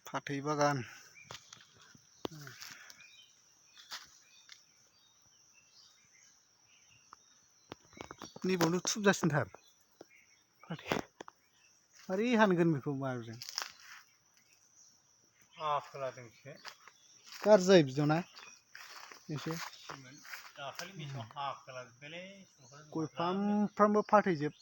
फाथै बागान नैबावनो थुबजासिनथार फाथै मारै हानगोन बेखौ माजों हाखोलादोंसो गाज्रि जायो बिदियावना एसे दाखालि मेसेङाव हाखोलाजोब्बायलै गय फांफ्रामबो फाथैजोब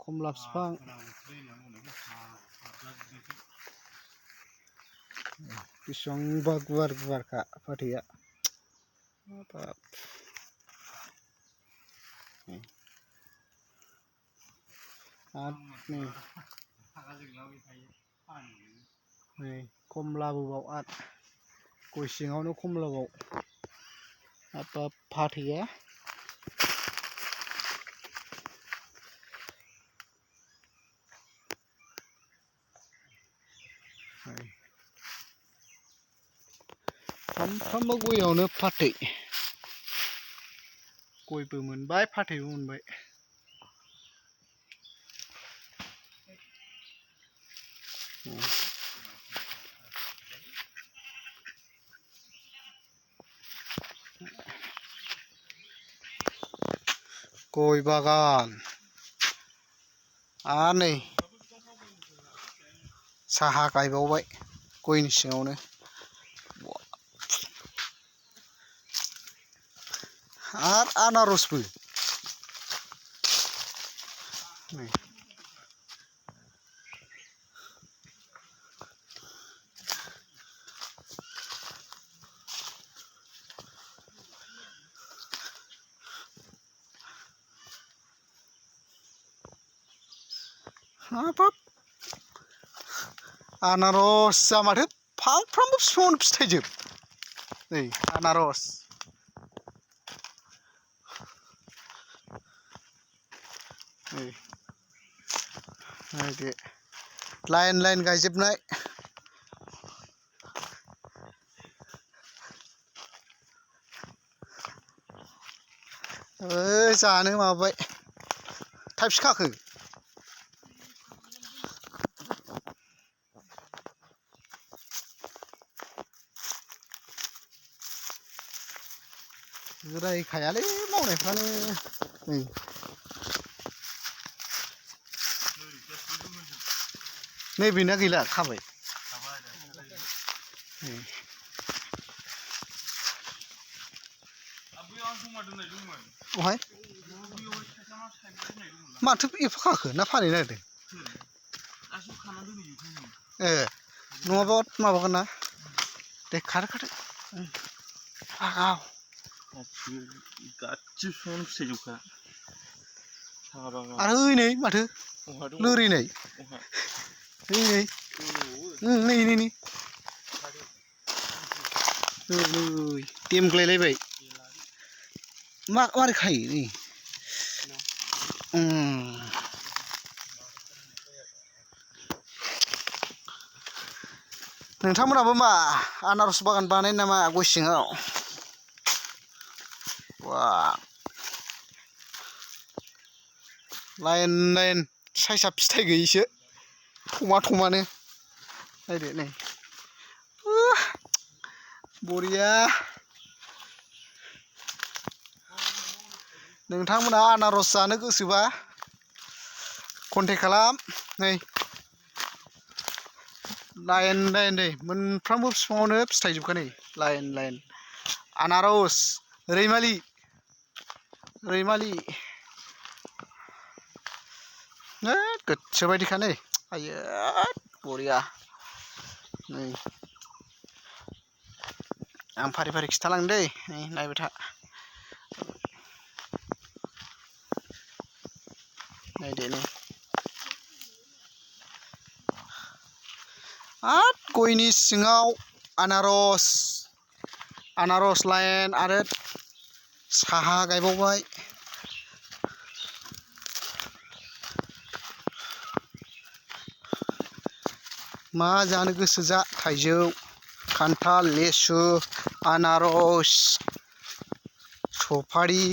खमला बिफां बेसेबांबा गुवार गुवारखा फाथैया नै खमलाबो बाव आरो गय सिङावनो खमलाबाव हाबाब फाथैया सानफ्रामबो गयावनो फाथै गयबो मोनबाय फाथैबो मोनबाय गय बागान आरो नै साहा गायबावबाय गयनि सिङावनो आरो आनारसबो नै हाबाब आनारसआ माथो फांफ्रामबो बिफाङावनो फिथाइजोब नै आनारस नै नायदो लाइन लाइन गायजोबनाय जानो माबाबाय थाइबेसे खाखो जिरायखायालै मावनायफ्रानो नै नैबेना गैला खाबाय बहाय माथो एफा खाखो ना फानहैनो नागिरदों नङाबा माबागोन ना दे खादो फागाव गासिबो बिफाङावनो फिथाइजोबखा आरो ओइ नै माथो लोरिनाय नै देमग्लायलायबाय मारै खायो नै नोंथांमोनाबो मा आनारस बागान बानायो नामा गय सिङाव वा लाइन लाइन साइसा फिथाइ गैयिसो थमानो नायदो नै बरिया नोंथांमोना आनारस जानो गोसोबा कन्टेक्ट खालाम नै लाइन लाइन नै मोनफ्रोमबो बिफाङावनो फिथाइ जोबखा नै लाइन लाइन आनारस रैमालि गोसो बायदिखा नै आयै बरिया नै आं फारि फारि खिथालांनो दै नै नायबाय था नायदो नै आरो गयनि सिङाव आनारस लाइन आरो साहा गायबावबाय मा जानो गोसो जा थाइजौ खान्थाल, लेसु, आनारस, सफारि